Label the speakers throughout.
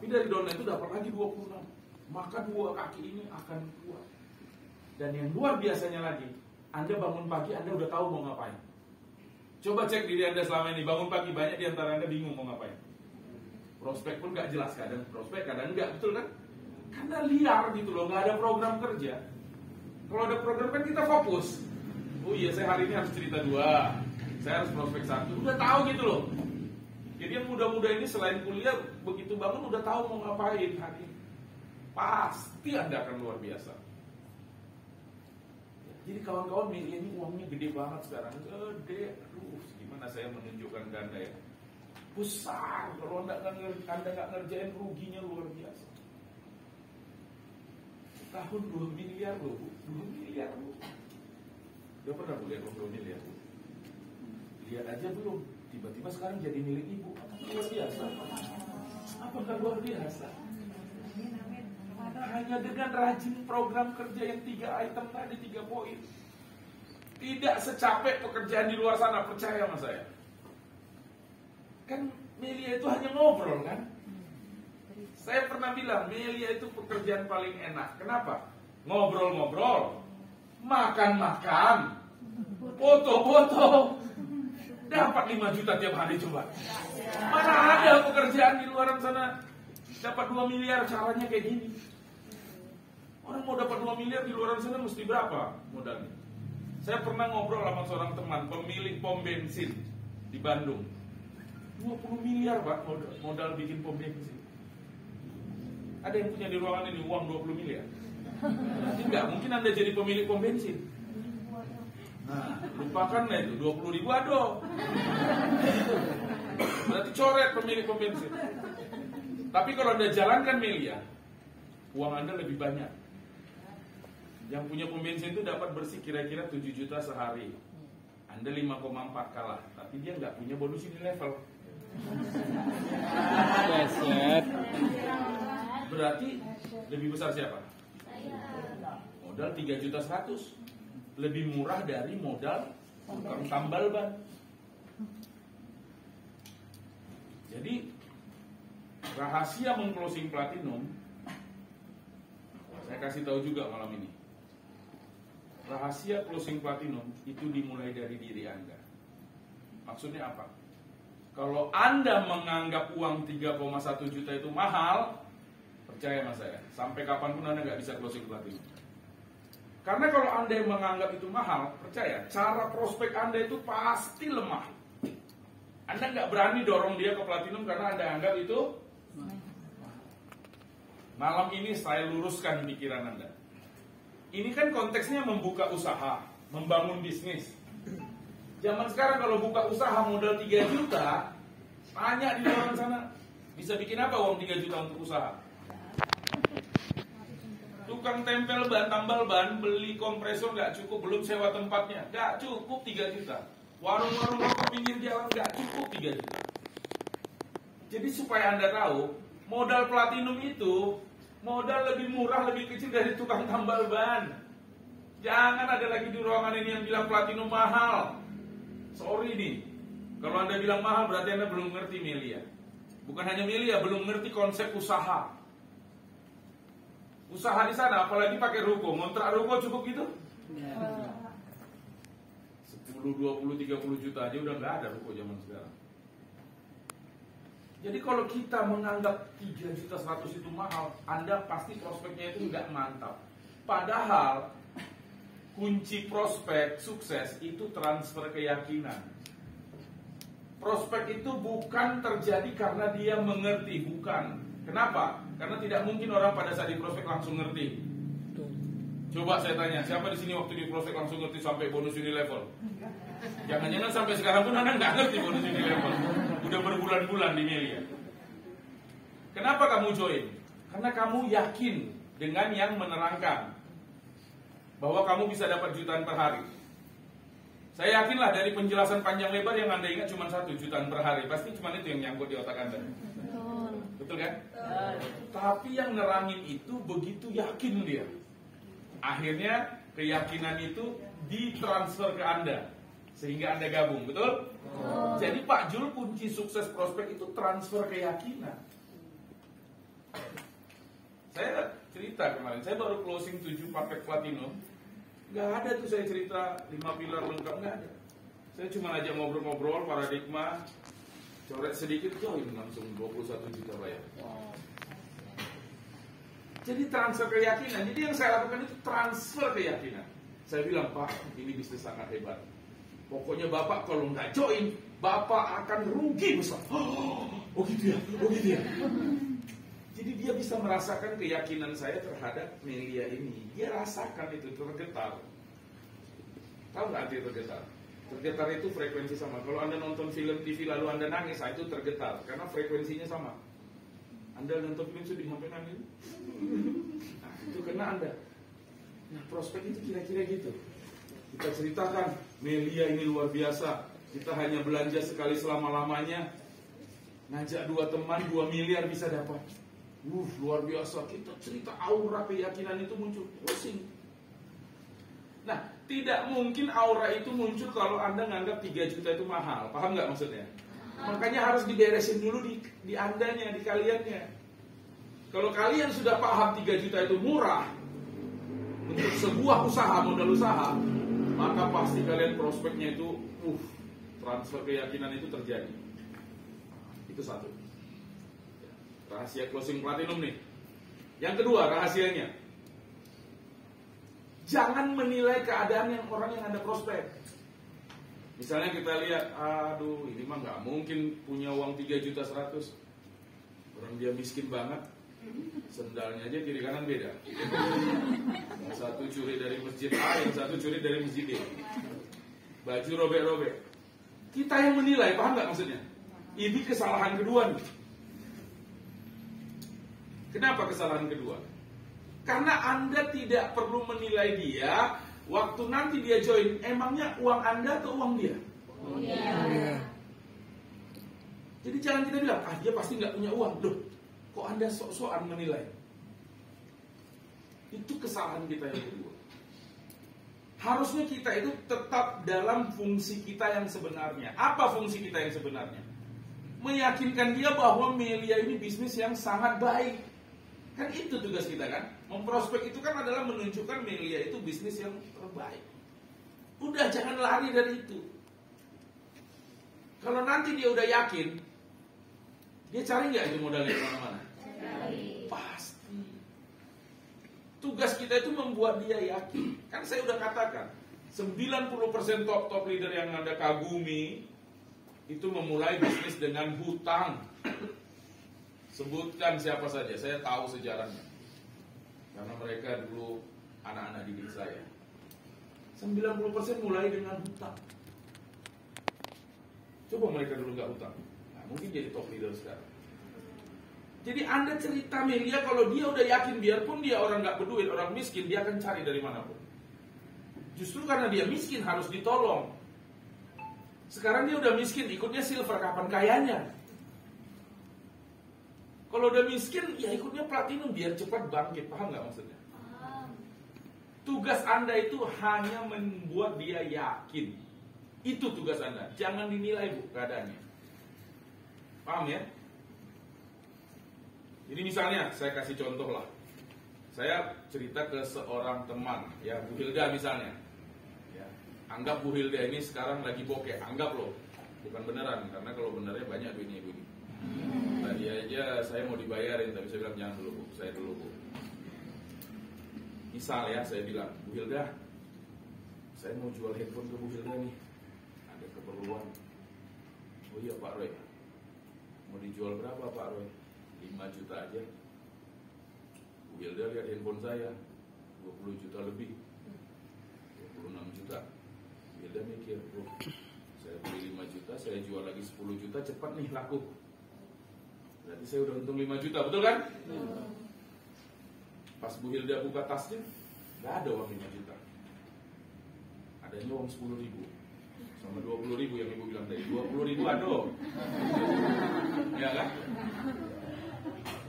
Speaker 1: Tapi dari downline itu dapat lagi 26. Maka dua kaki ini akan kuat. Dan yang luar biasanya lagi, Anda bangun pagi, Anda udah tahu mau ngapain. Coba cek diri Anda selama ini, bangun pagi, banyak di antara Anda bingung mau ngapain. Prospek pun gak jelas, kadang prospek, kadang enggak, betul kan? Karena liar gitu loh, gak ada program kerja. Kalau ada program kan kita fokus. Oh iya, saya hari ini harus cerita 2, saya harus prospek 1, udah tahu gitu loh. Jadi yang muda-muda ini selain kuliah, begitu bangun udah tahu mau ngapain hari ini. Pasti Anda akan luar biasa. Jadi kawan-kawan milih ini uangnya gede banget sekarang. Gede, aduh gimana saya menunjukkan ke Anda ya. Besar, kalau Anda nggak ngerjain ruginya luar biasa. Tahun 2 miliar loh, 2 miliar loh. Udah pernah lihat uang 2 miliar? Lihat aja belum, tiba-tiba sekarang jadi milik ibu. Luar biasa. Apakah luar biasa? Hanya dengan rajin program kerja yang 3 item tadi, 3 poin. Tidak secapek pekerjaan di luar sana, percaya sama saya. Kan Melia itu hanya ngobrol kan? Saya pernah bilang Melia itu pekerjaan paling enak. Kenapa? Ngobrol-ngobrol, makan-makan, foto-foto, dapat 5 juta tiap hari coba. Mana ada pekerjaan di luar sana dapat 2 miliar caranya kayak gini? Orang mau dapat 2 miliar di luar sana mesti berapa modalnya? Saya pernah ngobrol sama seorang teman pemilik pom bensin di Bandung. 20 miliar Pak modal bikin pom bensin. Ada yang punya di ruangan ini uang 20 miliar? Tidak, mungkin Anda jadi pemilik pom bensin. Nah, lupakan lah itu 20 ribu ado. Berarti coret pemilik pom bensin. Tapi kalau Anda jalankan Melia, uang Anda lebih banyak. Yang punya pom bensin itu dapat bersih kira-kira 7 juta sehari. Anda 5,4 kalah, tapi dia nggak punya bonus ini level. Berarti lebih besar siapa? Modal 3 juta 100. Lebih murah dari modal tukang tambal ban. Jadi rahasia meng-closing platinum, saya kasih tahu juga malam ini. Rahasia closing platinum itu dimulai dari diri Anda. Maksudnya apa? Kalau Anda menganggap uang 3,1 juta itu mahal, percaya sama saya, sampai kapanpun Anda nggak bisa closing platinum. Karena kalau Anda yang menganggap itu mahal, percaya, cara prospek Anda itu pasti lemah. Anda nggak berani dorong dia ke platinum karena Anda anggap itu malam ini saya luruskan pikiran Anda. Ini kan konteksnya membuka usaha, membangun bisnis. Zaman sekarang kalau buka usaha modal 3 juta, tanya di luar sana, bisa bikin apa uang 3 juta untuk usaha? Tukang tempel ban, tambal ban, beli kompresor nggak cukup, belum sewa tempatnya, nggak cukup 3 juta. Warung-warung rokok pinggir jalan nggak cukup 3 juta. Jadi supaya Anda tahu, modal platinum itu modal lebih murah, lebih kecil dari tukang tambal ban. Jangan ada lagi di ruangan ini yang bilang platinum mahal. Sorry nih, kalau Anda bilang mahal berarti Anda belum ngerti Melia. Bukan hanya Melia, belum ngerti konsep usaha. Usaha di sana, apalagi pakai ruko, ngontrak ruko cukup gitu? 10, 20, 30 juta aja udah nggak ada ruko zaman sekarang. Jadi kalau kita menganggap 3 juta 100 itu mahal, Anda pasti prospeknya itu nggak mantap. Padahal kunci prospek sukses itu transfer keyakinan. Prospek itu bukan terjadi karena dia mengerti, bukan. Kenapa? Karena tidak mungkin orang pada saat di prospek langsung ngerti. Coba saya tanya, siapa di sini waktu di prospek langsung ngerti sampai bonus Unilevel? Jangan-jangan sampai sekarang pun Anda nggak ngerti bonus Unilevel. Udah berbulan-bulan di Melia. Kenapa kamu join? Karena kamu yakin dengan yang menerangkan bahwa kamu bisa dapat jutaan per hari. Saya yakinlah dari penjelasan panjang lebar yang Anda ingat cuma 1 jutaan per hari. Pasti cuma itu yang nyangkut di otak Anda. Betul kan? Tapi yang nerangin itu begitu yakin dia. Akhirnya keyakinan itu ditransfer ke Anda sehingga Anda gabung, betul? Jadi Pak Jul, kunci sukses prospek itu transfer keyakinan. Saya cerita kemarin, saya baru closing 7 paket platinum. Nggak ada tuh saya cerita 5 pilar lengkap, nggak ada. Saya cuma aja ngobrol-ngobrol, paradigma, coret sedikit, join langsung 21 juta bayar. Jadi transfer keyakinan. Jadi yang saya lakukan itu transfer keyakinan. Saya bilang, Pak, ini bisnis sangat hebat. Pokoknya Bapak kalau nggak join, Bapak akan rugi besar. Oh gitu ya, oh gitu ya. Jadi dia bisa merasakan keyakinan saya terhadap Melia ini. Dia rasakan itu, tergetar. Tahu nggak arti tergetar? Tergetar itu frekuensi sama. Kalau Anda nonton film TV lalu Anda nangis, itu tergetar. Karena frekuensinya sama. Anda nonton film sedih sampai nangis. Nah, itu kena Anda. Nah, prospek itu kira-kira gitu. Kita ceritakan, Melia ini luar biasa. Kita hanya belanja sekali selama-lamanya. Ngajak 2 teman, 2 miliar bisa dapat. Luar biasa. Kita cerita aura keyakinan itu muncul. Pusing. Nah, tidak mungkin aura itu muncul kalau Anda nganggap 3 juta itu mahal. Paham nggak maksudnya? Makanya harus diberesin dulu di Andanya, di kaliannya. Kalau kalian sudah paham 3 juta itu murah untuk sebuah usaha, modal usaha, maka pasti kalian prospeknya itu transfer keyakinan itu terjadi. Itu satu. Rahasia closing platinum nih. Yang kedua rahasianya, jangan menilai keadaan yang orang yang ada prospek. Misalnya kita lihat, aduh ini mah nggak mungkin punya uang 3.100.000. Orang dia miskin banget. Sendalnya aja kiri kanan beda. Yang satu curi dari masjid A, yang satu curi dari masjid B. Baju robek-robek. Kita yang menilai, paham nggak maksudnya? Ini kesalahan kedua nih. Kenapa kesalahan kedua? Karena Anda tidak perlu menilai dia. Waktu nanti dia join, emangnya uang Anda atau uang dia?
Speaker 2: Oh, iya.
Speaker 1: Jadi jangan kita bilang, dia pasti nggak punya uang. Loh, kok Anda sok-sokan menilai? Itu kesalahan kita yang kedua. Harusnya kita itu tetap dalam fungsi kita yang sebenarnya. Apa fungsi kita yang sebenarnya? Meyakinkan dia bahwa Melia ini bisnis yang sangat baik. Kan itu tugas kita kan. Memprospek itu kan adalah menunjukkan Melia itu bisnis yang terbaik. Udah, jangan lari dari itu. Kalau nanti dia udah yakin, dia cari nggak itu modalnya kemana-mana? Pasti. Tugas kita itu membuat dia yakin. Kan saya udah katakan, 90% top leader yang Anda kagumi itu memulai bisnis dengan hutang. Sebutkan siapa saja, saya tahu sejarahnya. Karena mereka dulu anak-anak didik saya. 90% mulai dengan hutang. Coba mereka dulu nggak hutang, nah, mungkin jadi top leader sekarang. Jadi Anda cerita Melia, kalau dia udah yakin, biarpun dia orang nggak berduit, orang miskin, dia akan cari dari manapun. Justru karena dia miskin harus ditolong. Sekarang dia udah miskin, ikutnya silver, kapan kayanya? Kalau udah miskin, ya ikutnya platinum biar cepat bangkit. Paham nggak maksudnya? Tugas Anda itu hanya membuat dia yakin. Itu tugas Anda. Jangan dinilai keadaannya. Paham ya? Jadi misalnya, saya kasih contoh lah. Saya cerita ke seorang teman, ya Bu Hilda misalnya. Ya, anggap Bu Hilda ini sekarang lagi bokeh. Anggap loh. Bukan beneran, karena kalau benernya banyak duitnya ibu ini. Tadi aja saya mau dibayarin, tapi saya bilang jangan dulu Bu, saya dulu Bu. Misal ya, saya bilang, Bu Hilda, saya mau jual handphone ke Bu Hilda nih, ada keperluan. Oh iya Pak Roy, mau dijual berapa Pak Roy? 5 juta aja. Bu Hilda lihat handphone saya, 20 juta lebih, 26 juta. Bu Hilda mikir, oh, saya beli 5 juta, saya jual lagi 10 juta, cepat nih laku. Berarti saya udah untung 5 juta, betul kan? Pas Bu Hilda buka tasnya, gak ada uang 5 juta. Adanya uang 10.000 sama 20.000 yang ibu bilang tadi. 20.000 ada loh. Ya kan?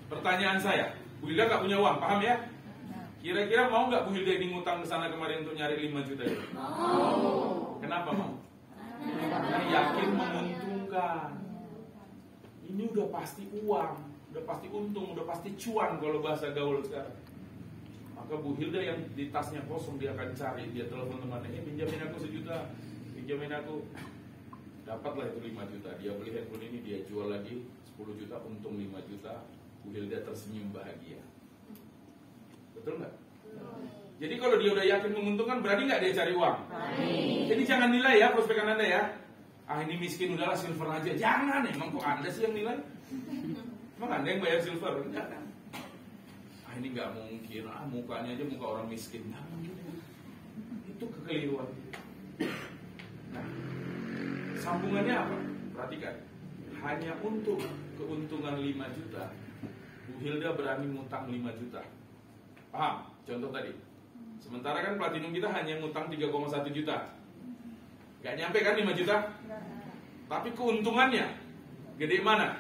Speaker 1: Pertanyaan saya, Bu Hilda gak punya uang, paham ya? Kira-kira mau gak Bu Hilda ini ngutang ke sana kemarin untuk nyari 5 juta itu? Mau. Kenapa mau? Karena yakin menguntungkan. Ini udah pasti uang, udah pasti untung, udah pasti cuan kalau bahasa gaul sekarang. Maka Bu Hilda yang di tasnya kosong, dia akan cari, dia telepon temannya, pinjamin aku 1 juta, pinjamin aku. Dapatlah itu 5 juta, dia beli handphone ini, dia jual lagi 10 juta, untung 5 juta. Bu Hilda tersenyum bahagia. Betul nggak? Jadi kalau dia udah yakin menguntungkan, berani nggak dia cari uang? Jadi jangan nilai ya prospekan Anda ya. Ah ini miskin, udahlah silver aja. Jangan, emang kok Anda sih yang nilai? Emang Anda yang bayar silver? Enggak kan? Ah ini nggak mungkin, mukanya aja muka orang miskin. Nggak mungkin. Itu kekeliruan. Nah, sambungannya apa? Perhatikan. Hanya untuk keuntungan 5 juta, Bu Hilda berani ngutang 5 juta. Paham? Contoh tadi. Sementara kan platinum kita hanya ngutang 3,1 juta. Gak nyampe kan 5 juta? Tapi keuntungannya gede mana?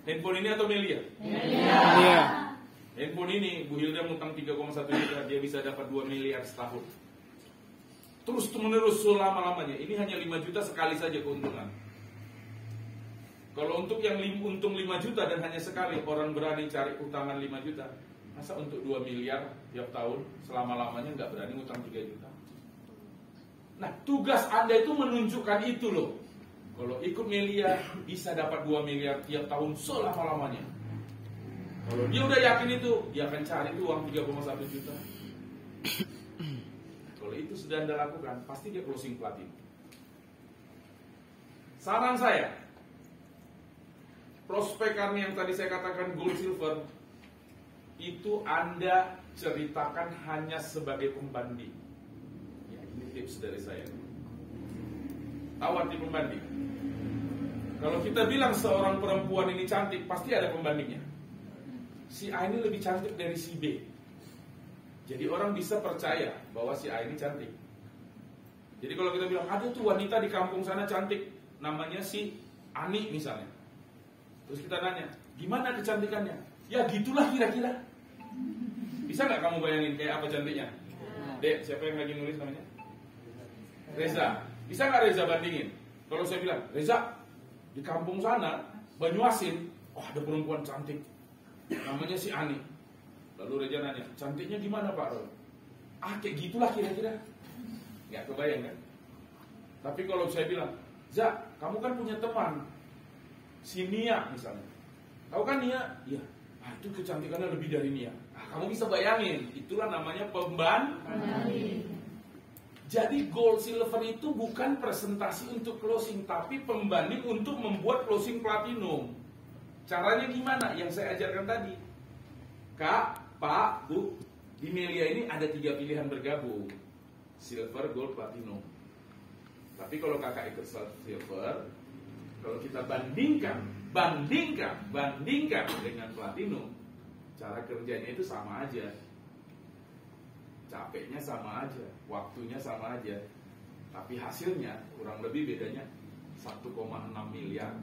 Speaker 1: Handphone ini atau Melia?
Speaker 2: Melia.
Speaker 1: Handphone ini Bu Hilda ngutang 3,1 juta, dia bisa dapat 2 miliar setahun. Terus menerus selama-lamanya. Ini hanya 5 juta sekali saja keuntungan. Kalau untuk yang untung 5 juta dan hanya sekali, orang berani cari utangan 5 juta. Masa untuk 2 miliar tiap tahun selama-lamanya nggak berani ngutang 3 juta? Nah, tugas Anda itu menunjukkan itu loh. Kalau ikut Melia bisa dapat 2 miliar tiap tahun selama-lamanya. Kalau dia udah yakin itu, dia akan cari itu uang 3,1 juta. Kalau itu sudah Anda lakukan, pasti dia closing platinum. Saran saya, prospekan yang tadi saya katakan gold silver, itu Anda ceritakan hanya sebagai pembanding. Ya, ini tips dari saya. Tahu arti pembanding? Kalau kita bilang seorang perempuan ini cantik, pasti ada pembandingnya. Si A ini lebih cantik dari si B. Jadi orang bisa percaya bahwa si A ini cantik. Jadi kalau kita bilang, ada tuh wanita di kampung sana cantik, namanya si Ani misalnya. Terus kita nanya, gimana kecantikannya? Ya gitulah kira-kira. Bisa nggak kamu bayangin kayak apa cantiknya? Dek, siapa yang lagi nulis namanya? Reza. Bisa nggak Reza bandingin? Kalau saya bilang, Reza, di kampung sana, Banyuasin, oh ada perempuan cantik, namanya si Ani. Lalu Reza nanya, cantiknya gimana Pak Roy? Ah kayak gitulah kira-kira. Nggak kebayang kan? Tapi kalau saya bilang, Za, kamu kan punya teman, si Nia misalnya. Tahu kan Nia? Iya. Ah, itu kecantikannya lebih dari Nia. Ah, kamu bisa bayangin, itulah namanya pembanding. Jadi gold silver itu bukan presentasi untuk closing, tapi pembanding untuk membuat closing platinum. Caranya gimana? Yang saya ajarkan tadi. Kak, Pak, Bu, di Melia ini ada 3 pilihan bergabung. Silver, gold, platinum. Tapi kalau kakak ikut silver, kalau kita bandingkan dengan platinum, cara kerjanya itu sama aja. Capeknya sama aja, waktunya sama aja, tapi hasilnya kurang lebih bedanya 1,6 miliar.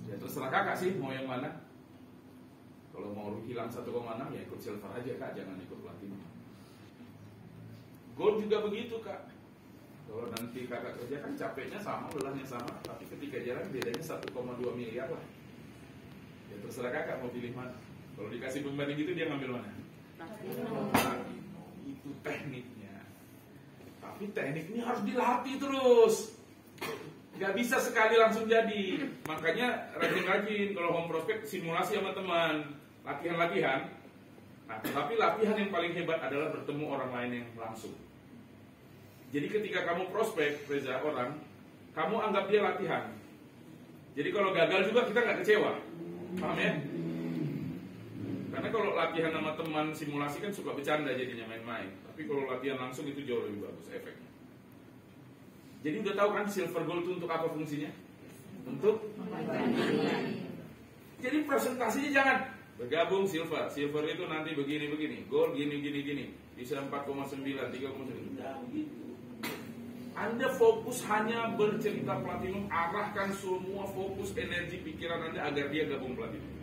Speaker 1: Ya terserah kakak sih mau yang mana. Kalau mau hilang 1,6 ya ikut silver aja kak, jangan ikut platinum. Gold juga begitu kak. Kalau nanti kakak kerja kan capeknya sama, lelahnya sama, tapi ketika jalan bedanya 1,2 miliar lah. Ya terserah kakak mau pilih mana. Kalau dikasih pembanding gitu dia ngambil mana? Platinum. Itu tekniknya. Tapi teknik ini harus dilatih terus. Gak bisa sekali langsung jadi. Makanya rajin-rajin kalau home prospect simulasi sama teman, latihan-latihan. Nah, tetapi latihan yang paling hebat adalah bertemu orang lain yang langsung. Jadi ketika kamu prospek, Reza, orang, kamu anggap dia latihan. Jadi kalau gagal juga kita nggak kecewa. Paham ya? Karena kalau latihan sama teman simulasi kan suka bercanda jadinya main-main. Tapi kalau latihan langsung itu jauh lebih bagus efeknya. Jadi udah tahu kan silver gold itu untuk apa fungsinya? Untuk jadi presentasinya jangan bergabung silver. Silver itu nanti begini-begini, gold gini-gini. Bisa 4,9, 3,9. Udah begitu. Anda fokus hanya bercerita platinum, arahkan semua fokus energi pikiran Anda agar dia gabung platinum.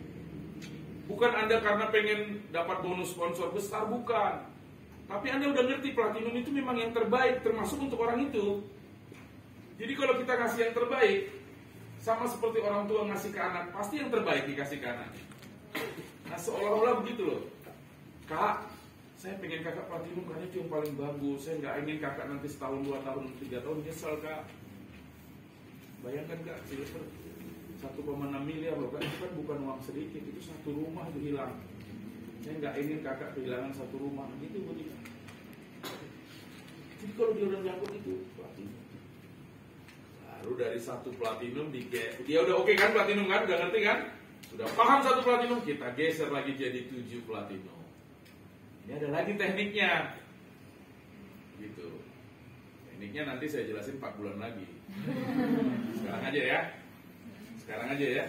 Speaker 1: Bukan Anda karena pengen dapat bonus sponsor besar, bukan. Tapi Anda udah ngerti platinum itu memang yang terbaik, termasuk untuk orang itu. Jadi kalau kita kasih yang terbaik, Sama seperti orang tua ngasih ke anak, pasti yang terbaik dikasih ke anak. Nah seolah-olah begitu loh. Kak, saya pengen kakak platinum karena itu yang paling bagus. Saya nggak ingin kakak nanti setahun, 2 tahun, 3 tahun nyesel kak. Bayangkan kak, silver 1,6 miliar loh kak, itu kan bukan uang sedikit, itu satu rumah itu hilang. Saya nggak ingin kakak kehilangan satu rumah, gitu begitu. Jadi kalau dia udah nyangkut itu platinum. Lalu dari 1 platinum dia udah oke kan platinum kan, udah ngerti kan? Sudah paham 1 platinum, kita geser lagi jadi 7 platinum. Ini ada lagi tekniknya. Gitu. Tekniknya nanti saya jelasin 4 bulan lagi. Sekarang aja ya.